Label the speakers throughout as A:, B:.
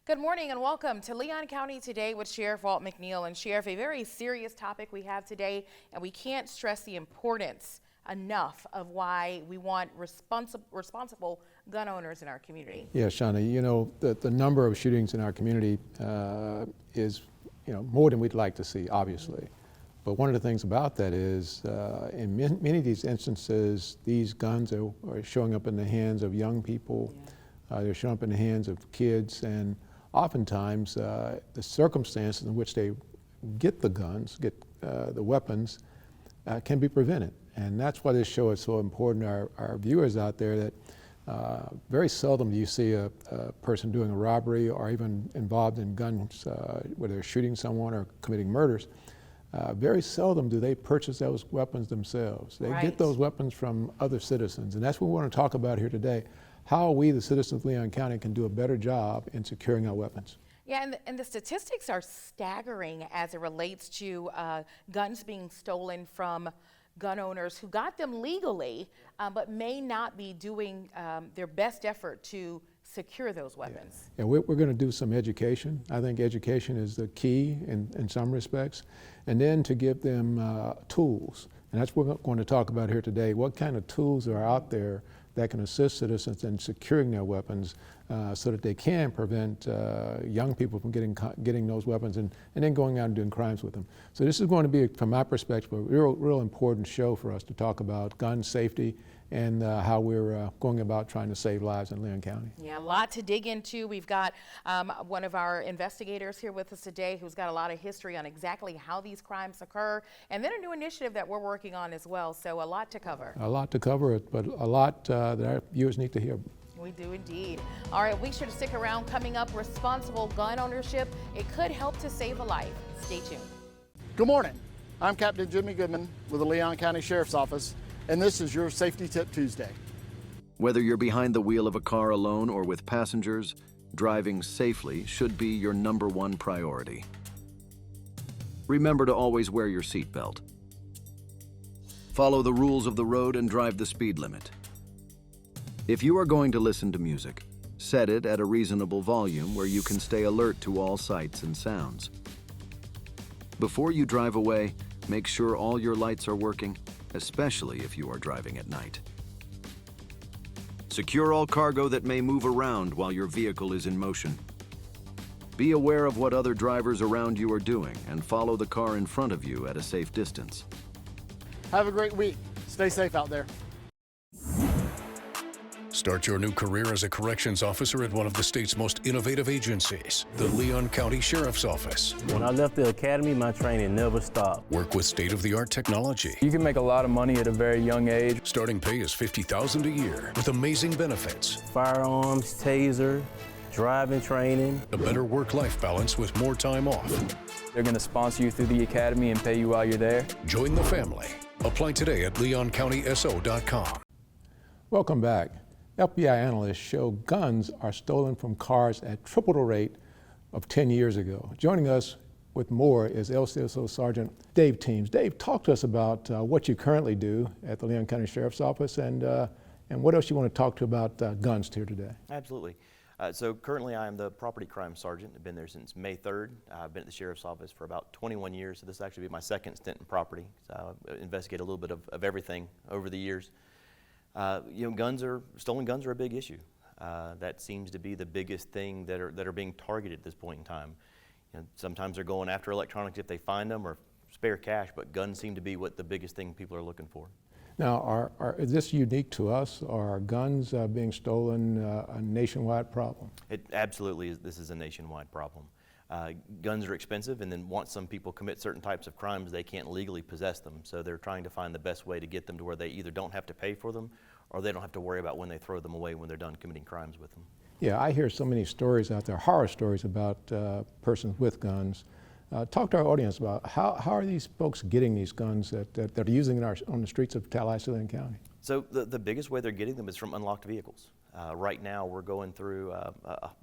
A: Good morning and welcome to Leon County Today with Sheriff Walt McNeil. And Sheriff, a very serious topic we have today, and we can't stress the importance enough of why we want responsible gun owners in our community.
B: Yeah, Shauna, you know, the number of shootings in our community is, more than we'd like to see, obviously. But one of the things about that is, in many of these instances, these guns are showing up in the hands of young people. They're showing up in the hands of kids, and oftentimes the circumstances in which they get the guns, get the weapons, can be prevented. And that's why this show is so important to our viewers out there, that very seldom do you see a person doing a robbery or even involved in guns, where they're shooting someone or committing murders. Very seldom do they purchase those weapons themselves. They get those weapons from other citizens, and that's what we want to talk about here today. How we, the citizens of Leon County, can do a better job in securing our weapons.
A: Yeah, and the statistics are staggering as it relates to guns being stolen from gun owners who got them legally, but may not be doing their best effort to secure those weapons.
B: Yeah, we're going to do some education. I think education is the key in some respects, and then to give them tools. And that's what we're going to talk about here today. What kind of tools are out there that can assist citizens in securing their weapons, so that they can prevent young people from getting those weapons and then going out and doing crimes with them. So this is going to be, from my perspective, a real important show for us to talk about gun safety and how we're going about trying to save lives in Leon County.
A: Yeah, a lot to dig into. We've got one of our investigators here with us today who's got a lot of history on exactly how these crimes occur, and then a new initiative that we're working on as well. So a lot to cover.
B: A lot to cover, but a lot that our viewers need to hear.
A: We do indeed. All right, be sure to stick around. Coming up, responsible gun ownership. It could help to save a life. Stay tuned.
C: Good morning. I'm Captain Jimmy Goodman with the Leon County Sheriff's Office, and this is your Safety Tip Tuesday.
D: Whether you're behind the wheel of a car alone or with passengers, driving safely should be your #1 priority. Remember to always wear your seatbelt. Follow the rules of the road and drive the speed limit. If you are going to listen to music, set it at a reasonable volume where you can stay alert to all sights and sounds. Before you drive away, make sure all your lights are working, especially if you are driving at night. Secure all cargo that may move around while your vehicle is in motion. Be aware of what other drivers around you are doing and follow the car in front of you at a safe distance.
C: Have a great week. Stay safe out there.
E: Start your new career as a corrections officer at one of the state's most innovative agencies, the Leon County Sheriff's Office.
F: When I left the academy, my training never stopped.
E: Work with state-of-the-art technology.
G: You can make a lot of money at a very young age.
E: Starting pay is $50,000 a year with amazing benefits.
F: Firearms, taser, driving training.
E: A better work-life balance with more time off.
G: They're going to sponsor you through the academy and pay you while you're there.
E: Join the family. Apply today at leoncountyso.com.
B: Welcome back. FBI analysts show guns are stolen from cars at triple the rate of 10 years ago. Joining us with more is LCSO Sergeant Dave Teems. Dave, talk to us about what you currently do at the Leon County Sheriff's Office and what else you want to talk to about guns here today.
H: Absolutely. So currently I am the property crime sergeant. I've been there since May 3rd. I've been at the Sheriff's Office for about 21 years, so this will actually be my second stint in property. So I investigate a little bit of everything over the years. Stolen guns are a big issue. That seems to be the biggest thing that are being targeted at this point in time. Sometimes they're going after electronics if they find them or spare cash, but guns seem to be what the biggest thing people are looking for.
B: Now, is this unique to us? Are guns being stolen a nationwide problem?
H: It absolutely is. This is a nationwide problem. Guns are expensive, and then once some people commit certain types of crimes, they can't legally possess them. So they're trying to find the best way to get them to where they either don't have to pay for them or they don't have to worry about when they throw them away when they're done committing crimes with them.
B: Yeah, I hear so many stories out there, horror stories about persons with guns. Talk to our audience about how are these folks getting these guns that are using on the streets of Tallahassee, Leon County?
H: So the biggest way they're getting them is from unlocked vehicles. Right now we're going through,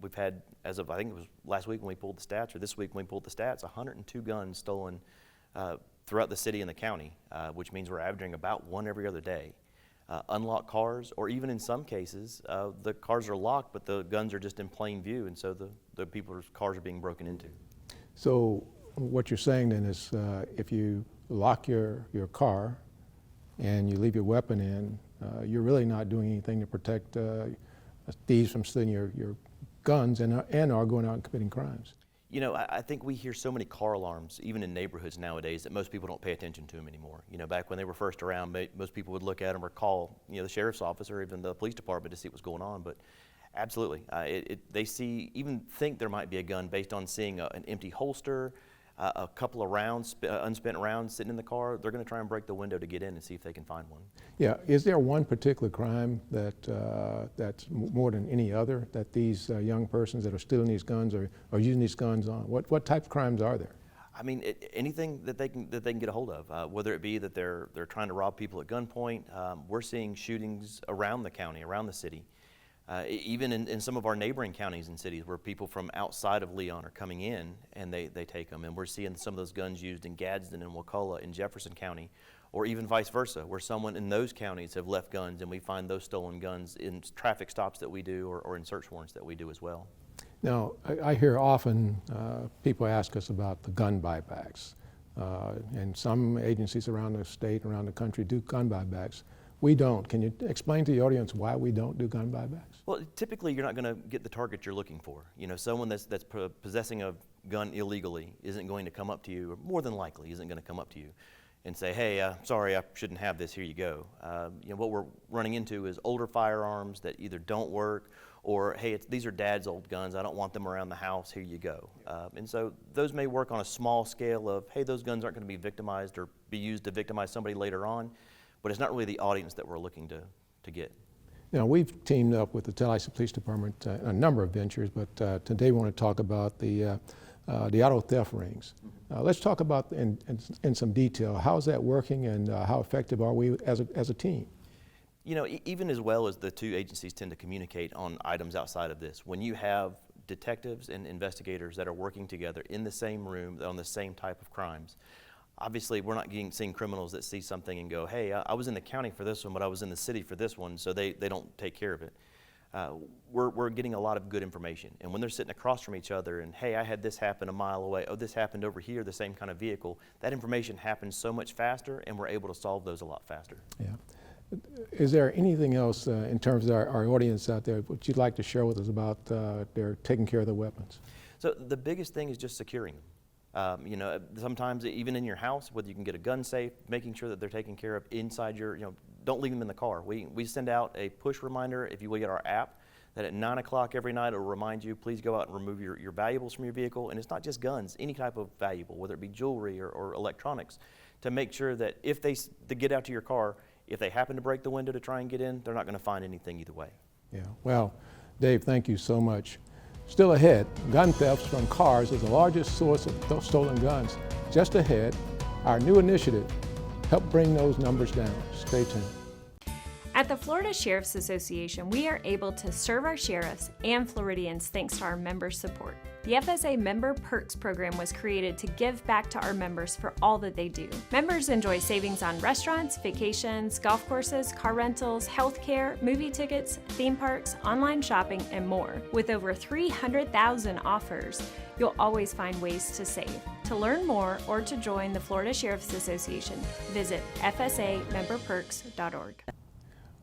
H: we've had, as of I think it was last week when we pulled the stats, or this week when we pulled the stats, 102 guns stolen throughout the city and the county, which means we're averaging about one every other day. unlock cars, or even in some cases, the cars are locked, but the guns are just in plain view, and so the people's cars are being broken into.
B: So what you're saying then is if you lock your car and you leave your weapon in, you're really not doing anything to protect thieves from stealing your guns and are going out and committing crimes.
H: You know, I think we hear so many car alarms, even in neighborhoods nowadays, that most people don't pay attention to them anymore. You know, back when they were first around, most people would look at them or call, the sheriff's office or even the police department to see what's going on. But absolutely, they even think there might be a gun based on seeing an empty holster, a couple of rounds, unspent rounds sitting in the car. They're going to try and break the window to get in and see if they can find one.
B: Yeah, is there one particular crime that's more than any other that these young persons that are stealing these guns are using these guns on? What type of crimes are there?
H: I mean, anything that they can get a hold of, whether it be that they're trying to rob people at gunpoint. We're seeing shootings around the county, around the city. Even in some of our neighboring counties and cities where people from outside of Leon are coming in and they take them. And we're seeing some of those guns used in Gadsden and Wakulla in Jefferson County, or even vice versa, where someone in those counties have left guns and we find those stolen guns in traffic stops that we do or in search warrants that we do as well.
B: Now, I hear often people ask us about the gun buybacks. And some agencies around the state, around the country do gun buybacks. We don't. Can you explain to the audience why we don't do gun buybacks?
H: Well, typically you're not going to get the target you're looking for. You know, someone that's possessing a gun illegally isn't going to come up to you, or more than likely isn't going to come up to you and say, hey, sorry, I shouldn't have this, here you go. What we're running into is older firearms that either don't work, or hey, these are dad's old guns, I don't want them around the house, here you go. And so those may work on a small scale of, hey, those guns aren't going to be victimized or be used to victimize somebody later on, but it's not really the audience that we're looking to get.
B: Now, we've teamed up with the Tallahassee Police Department a number of ventures, but today we want to talk about the auto theft rings. Let's talk about in some detail. How is that working, and how effective are we as a team?
H: You know, even as well as the two agencies tend to communicate on items outside of this, when you have detectives and investigators that are working together in the same room on the same type of crimes, obviously we're not seeing criminals that see something and go, hey, I was in the county for this one, but I was in the city for this one, so they don't take care of it. We're getting a lot of good information. And when they're sitting across from each other and, hey, I had this happen a mile away, oh, this happened over here, the same kind of vehicle, that information happens so much faster, and we're able to solve those a lot faster. Yeah.
B: Is there anything else in terms of our audience out there what you'd like to share with us about their taking care of their weapons?
H: So the biggest thing is just securing them. You know, sometimes even in your house, whether you can get a gun safe, making sure that they're taken care of inside your, don't leave them in the car. We send out a push reminder, if you will, get our app, that at 9 o'clock every night it will remind you, please go out and remove your valuables from your vehicle. And it's not just guns, any type of valuable, whether it be jewelry or electronics, to make sure that if they get out to your car, if they happen to break the window to try and get in, they're not going to find anything either way.
B: Yeah, well, Dave, thank you so much. Still ahead, gun thefts from cars is the largest source of stolen guns. Just ahead, our new initiative, help bring those numbers down. Stay tuned.
I: At the Florida Sheriff's Association, we are able to serve our sheriffs and Floridians thanks to our members' support. The FSA Member Perks program was created to give back to our members for all that they do. Members enjoy savings on restaurants, vacations, golf courses, car rentals, healthcare, movie tickets, theme parks, online shopping, and more. With over 300,000 offers, you'll always find ways to save. To learn more or to join the Florida Sheriff's Association, visit fsamemberperks.org.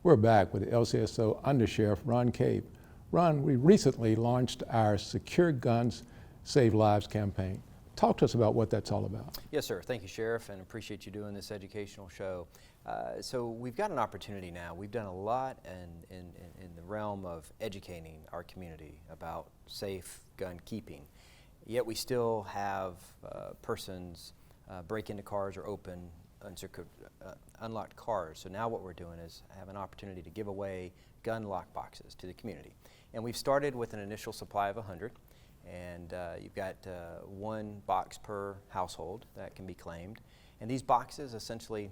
B: We're back with LCSO Undersheriff Ron Cave. Ron, we recently launched our Secure Guns, Save Lives campaign. Talk to us about what that's all about.
J: Yes, sir. Thank you, Sheriff, and appreciate you doing this educational show. So we've got an opportunity now. We've done a lot in the realm of educating our community about safe gun keeping, yet we still have persons break into cars or open unlocked cars. So now what we're doing is have an opportunity to give away gun lock boxes to the community. And we've started with an initial supply of 100, and you've got one box per household that can be claimed. And these boxes essentially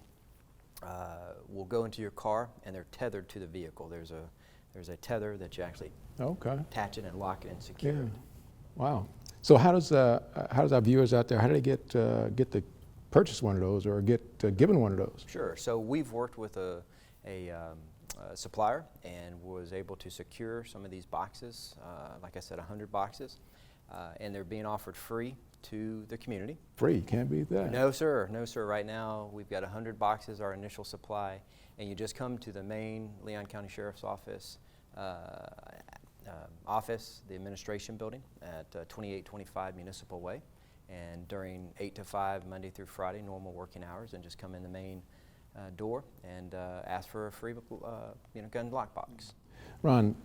J: will go into your car, and they're tethered to the vehicle. There's a tether that you actually attach it and lock it and secure it.
B: Wow. So how does our viewers out there, how do they get to purchase one of those or get given one of those?
J: Sure. So we've worked with an supplier and was able to secure some of these boxes, like I said, 100 boxes, and they're being offered free to the community.
B: Free, can't beat that.
J: No, sir. No, sir. Right now, we've got 100 boxes, our initial supply, and you just come to the main Leon County Sheriff's Office, the administration building at 2825 Municipal Way, and during 8 to 5, Monday through Friday, normal working hours, and just come in the main door and ask for a free gun lockbox.
B: Ron,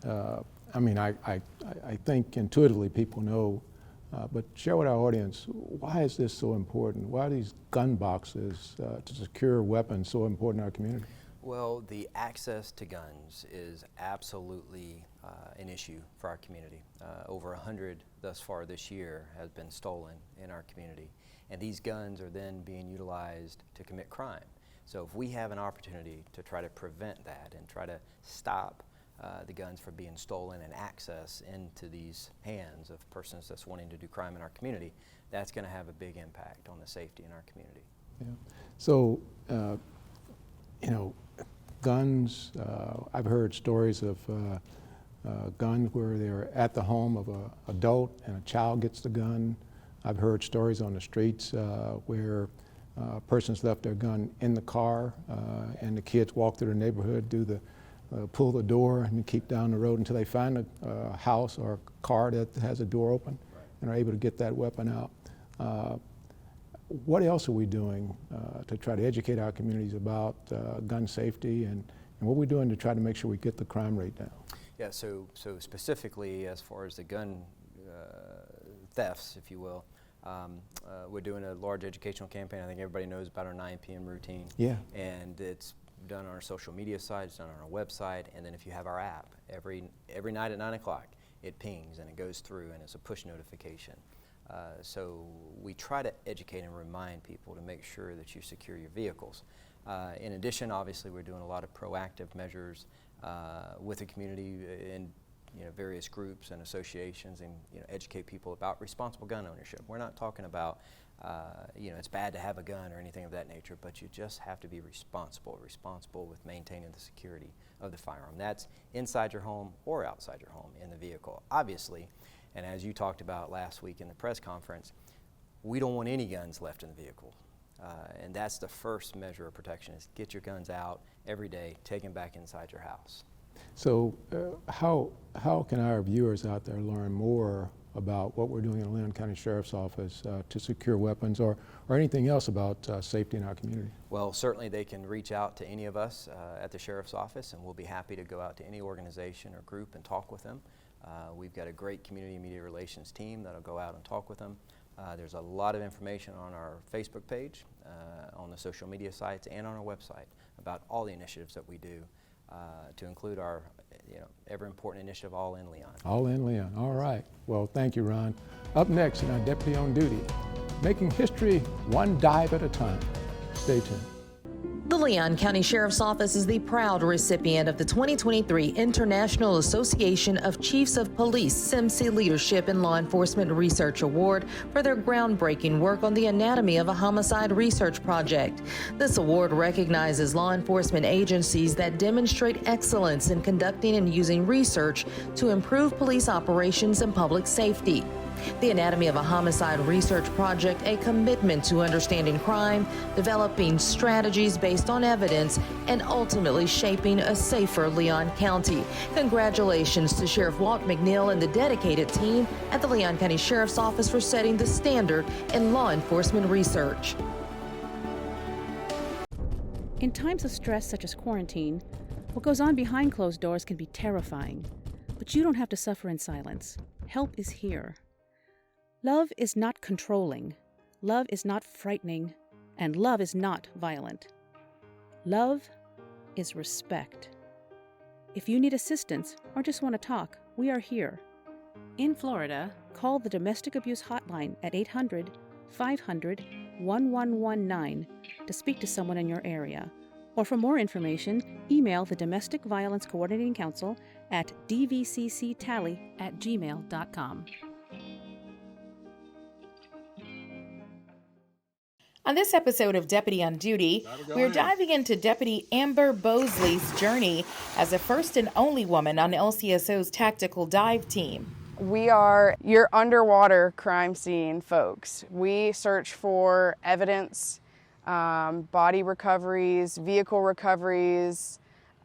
B: I mean, I think intuitively people know, but share with our audience, why is this so important? Why are these gun boxes to secure weapons so important in our community?
J: Well, the access to guns is absolutely an issue for our community. Over 100 thus far this year has been stolen in our community, and these guns are then being utilized to commit crime. So if we have an opportunity to try to prevent that and try to stop the guns from being stolen and access into these hands of persons that's wanting to do crime in our community, that's going to have a big impact on the safety in our community.
B: Yeah. So, you know, guns, I've heard stories of guns where they're at the home of an adult and a child gets the gun. I've heard stories on the streets where persons left their gun in the car and the kids walk through the neighborhood, pull the door and keep down the road until they find a house or a car that has a door open and are able to get that weapon out. What else are we doing to try to educate our communities about gun safety, and what are we doing to try to make sure we get the crime rate down?
J: Yeah, so specifically as far as the gun thefts, if you will, we're doing a large educational campaign. I think everybody knows about our 9 p.m. routine.
B: Yeah.
J: And it's done on our social media site, it's done on our website, and then if you have our app, every night at 9 o'clock, it pings and it goes through and it's a push notification. So we try to educate and remind people to make sure that you secure your vehicles. In addition, obviously, we're doing a lot of proactive measures with the community in various groups and associations, and educate people about responsible gun ownership. We're not talking about it's bad to have a gun or anything of that nature, but you just have to be responsible with maintaining the security of the firearm. That's inside your home or outside your home in the vehicle. Obviously, and as you talked about last week in the press conference, we don't want any guns left in the vehicle. And that's the first measure of protection, is get your guns out every day, take them back inside your house.
B: So how can our viewers out there learn more about what we're doing in the Leon County Sheriff's Office to secure weapons, or anything else about safety in our community?
J: Well, certainly they can reach out to any of us at the Sheriff's Office, and we'll be happy to go out to any organization or group and talk with them. We've got a great community and media relations team that'll go out and talk with them. There's a lot of information on our Facebook page, on the social media sites, and on our website about all the initiatives that we do to include our ever important initiative, All in Leon.
B: All in Leon. All right. Well, thank you, Ron. Up next in our Deputy on Duty, making history one dive at a time. Stay tuned.
K: The Leon County Sheriff's Office is the proud recipient of the 2023 International Association of Chiefs of Police SIMSI Leadership in Law Enforcement Research Award for their groundbreaking work on the anatomy of a homicide research project. This award recognizes law enforcement agencies that demonstrate excellence in conducting and using research to improve police operations and public safety. The Anatomy of a Homicide Research Project, a commitment to understanding crime, developing strategies based on evidence, and ultimately shaping a safer Leon County. Congratulations to Sheriff Walt McNeil and the dedicated team at the Leon County Sheriff's Office for setting the standard in law enforcement research.
L: In times of stress such as quarantine, what goes on behind closed doors can be terrifying. But you don't have to suffer in silence. Help is here. Love is not controlling, love is not frightening, and love is not violent. Love is respect. If you need assistance or just want to talk, we are here. In Florida, call the Domestic Abuse Hotline at 800-500-1119 to speak to someone in your area. Or for more information, email the Domestic Violence Coordinating Council at dvcctally@gmail.com.
A: On this episode of Deputy on Duty, we're diving into Deputy Amber Bosley's journey as the first and only woman on LCSO's tactical dive team.
M: We are your underwater crime scene folks. We search for evidence, body recoveries, vehicle recoveries,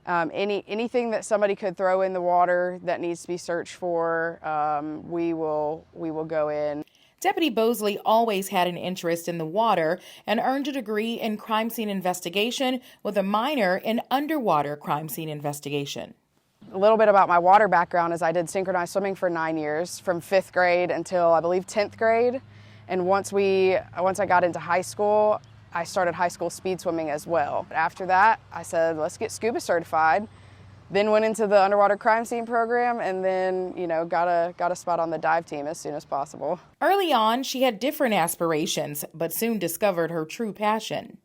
M: anything that somebody could throw in the water that needs to be searched for. We will go in.
A: Deputy Bosley always had an interest in the water and earned a degree in crime scene investigation with a minor in underwater crime scene investigation.
M: A little bit about my water background is I did synchronized swimming for 9 years, from 5th grade until I believe 10th grade. And once I got into high school, I started high school speed swimming as well. After that, I said, let's get scuba certified. Then went into the underwater crime scene program, and then, got a spot on the dive team as soon as possible.
A: Early on, she had different aspirations, but soon discovered her true passion.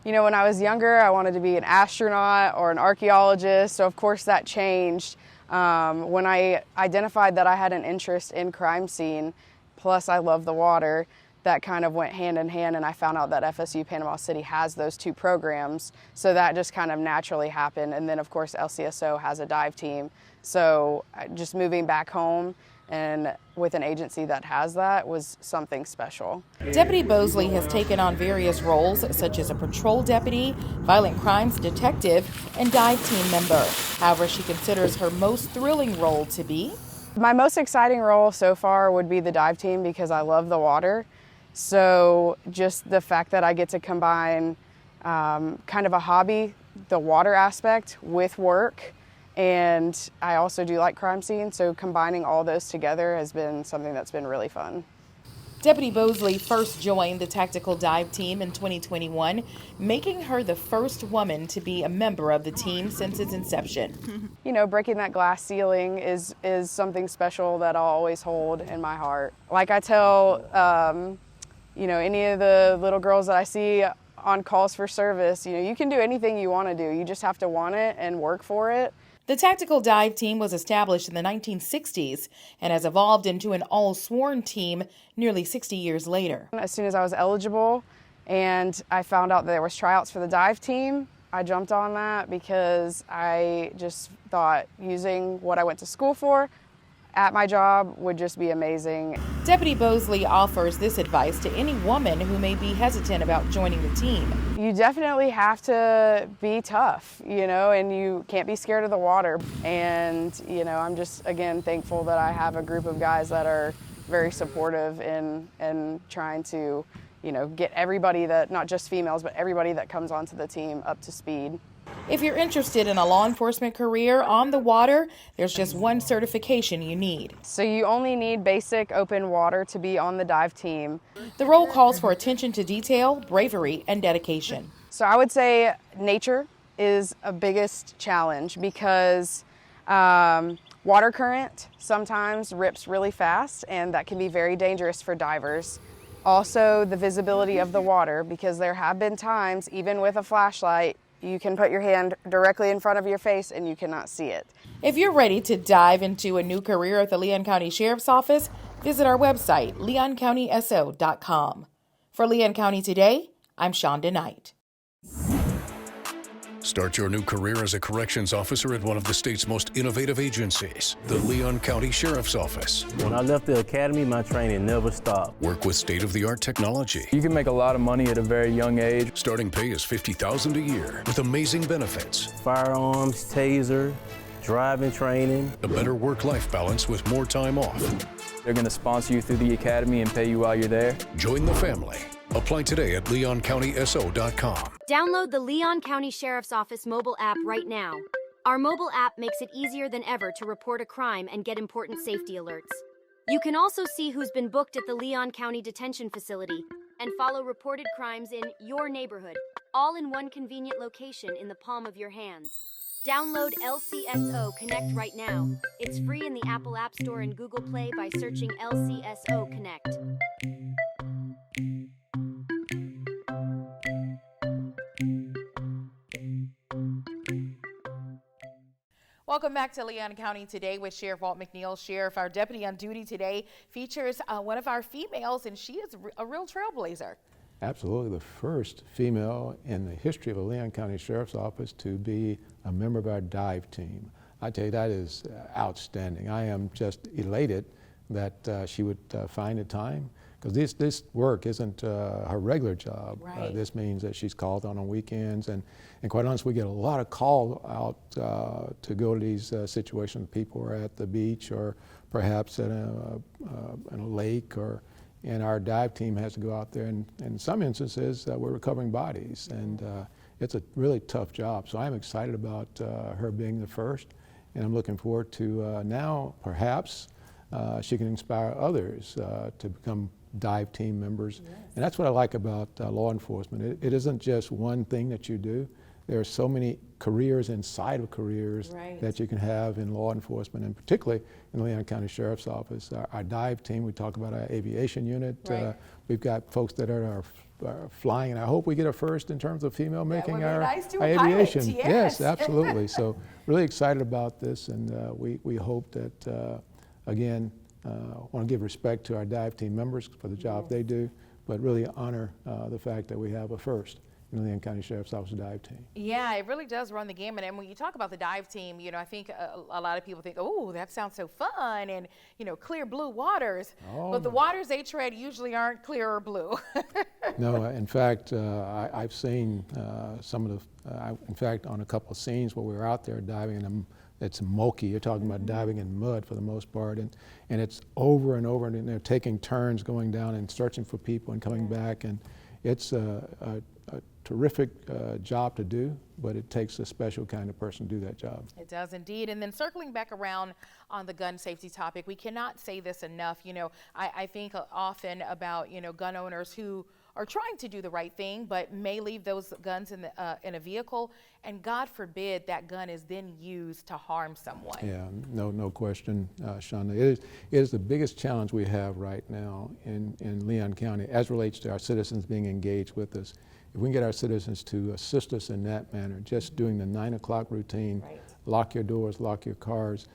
M: When I was younger, I wanted to be an astronaut or an archaeologist, so of course that changed. When I identified that I had an interest in crime scene, plus I love the water, that kind of went hand in hand, and I found out that FSU Panama City has those two programs, so that just kind of naturally happened. And then of course LCSO has a dive team, so just moving back home and with an agency that has that was something special.
A: Deputy Bosley has taken on various roles such as a patrol deputy, violent crimes detective, and dive team member. However, she considers her most thrilling role to be
M: my most exciting role so far would be the dive team, because I love the water. So just the fact that I get to combine kind of a hobby, the water aspect, with work, and I also do like crime scene, so combining all those together has been something that's been really fun.
A: Deputy Bosley first joined the tactical dive team in 2021, making her the first woman to be a member of the team since its inception.
M: Breaking that glass ceiling is something special that I'll always hold in my heart. Like I tell any of the little girls that I see on calls for service, you can do anything you want to do. You just have to want it and work for it.
A: The tactical dive team was established in the 1960s and has evolved into an all-sworn team nearly 60 years later.
M: As soon as I was eligible and I found out that there was tryouts for the dive team, I jumped on that because I just thought using what I went to school for at my job would just be amazing.
A: Deputy Bosley offers this advice to any woman who may be hesitant about joining the team.
M: You definitely have to be tough, and you can't be scared of the water. And, I'm just, again, thankful that I have a group of guys that are very supportive in trying to, get everybody that, not just females, but everybody that comes onto the team up to speed.
A: If you're interested in a law enforcement career on the water, there's just one certification you need.
M: So you only need basic open water to be on the dive team.
A: The role calls for attention to detail, bravery, and dedication.
M: So I would say nature is a biggest challenge because water current sometimes rips really fast, and that can be very dangerous for divers. Also, the visibility of the water, because there have been times, even with a flashlight, you can put your hand directly in front of your face and you cannot see it.
A: If you're ready to dive into a new career at the Leon County Sheriff's Office, visit our website, leoncountyso.com. For Leon County Today, I'm Shonda Knight.
E: Start your new career as a corrections officer at one of the state's most innovative agencies, the Leon County Sheriff's Office.
F: When I left the academy, my training never stopped.
E: Work with state-of-the-art technology.
G: You can make a lot of money at a very young age.
E: Starting pay is $50,000 a year with amazing benefits.
F: Firearms, taser, driving training.
E: A better work-life balance with more time off.
G: They're going to sponsor you through the academy and pay you while you're there.
E: Join the family. Apply today at leoncountyso.com.
N: Download the Leon County Sheriff's Office mobile app right now. Our mobile app makes it easier than ever to report a crime and get important safety alerts. You can also see who's been booked at the Leon County Detention Facility and follow reported crimes in your neighborhood, all in one convenient location in the palm of your hands. Download LCSO Connect right now. It's free in the Apple App Store and Google Play by searching LCSO Connect.
A: Welcome back to Leon County Today with Sheriff Walt McNeil. Sheriff, our deputy on duty today, features one of our females, and she is a real trailblazer.
B: Absolutely, the first female in the history of the Leon County Sheriff's Office to be a member of our dive team. I tell you, that is outstanding. I am just elated that she would find the time, because this work isn't her regular job.
A: Right.
B: This means that she's called on weekends, and quite honestly, we get a lot of call out to go to these situations. People are at the beach or perhaps at in a lake, and our dive team has to go out there, and in some instances we're recovering bodies, and it's a really tough job. So I'm excited about her being the first, and I'm looking forward to now perhaps she can inspire others to become dive team members. Yes. And that's what I like about law enforcement. It isn't just one thing that you do. There are so many careers inside of careers
A: right.
B: that you can have in law enforcement, and particularly in the Leon County Sheriff's Office. Our dive team, we talk about our aviation unit.
A: Right.
B: We've got folks that are flying, and I hope we get a first in terms of female making our,
A: nice
B: our aviation.
A: Pilot, yes.
B: Yes, absolutely. So really excited about this, and we hope that, again, I want to give respect to our dive team members for the job they do, but really honor the fact that we have a first in the Leon County Sheriff's Office dive team.
A: Yeah, it really does run the gamut. And when you talk about the dive team, you know, I think a lot of people think, oh, that sounds so fun, and, you know, clear blue waters.
B: Oh,
A: but the waters they tread usually aren't clear or blue.
B: No, in fact, I've seen some of the, in fact, on a couple of scenes where we were out there diving, and it's mucky. You're talking about diving in mud for the most part, and it's over and over, and they're taking turns going down and searching for people and coming back, and it's a terrific job to do, but it takes a special kind of person to do that job.
A: It does indeed. And then circling back around on the gun safety topic, we cannot say this enough. You know, I think often about, you know, gun owners who are trying to do the right thing, but may leave those guns in a vehicle, and God forbid that gun is then used to harm someone.
B: Yeah, no question, Shonda. It is the biggest challenge we have right now in Leon County as relates to our citizens being engaged with us. If we can get our citizens to assist us in that manner, just doing the 9 o'clock routine,
A: right.
B: Lock your doors, lock your cars,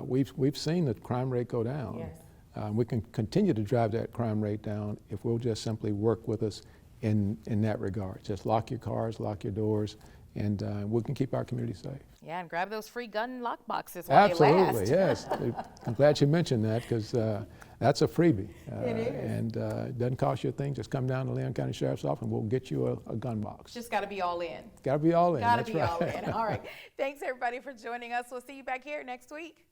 B: we've seen the crime rate go down.
A: Yes.
B: We can continue to drive that crime rate down if we'll just simply work with us in that regard. Just lock your cars, lock your doors, and we can keep our community safe.
A: Yeah, and grab those free gun lock boxes while
B: Absolutely,
A: they last.
B: yes. I'm glad you mentioned that, because that's a freebie.
A: It is.
B: And it doesn't cost you a thing. Just come down to Leon County Sheriff's Office and we'll get you a gun box.
A: Just got to be all in.
B: Got to be all in.
A: Got to
B: That's
A: be
B: right.
A: all in. All right. Thanks, everybody, for joining us. We'll see you back here next week.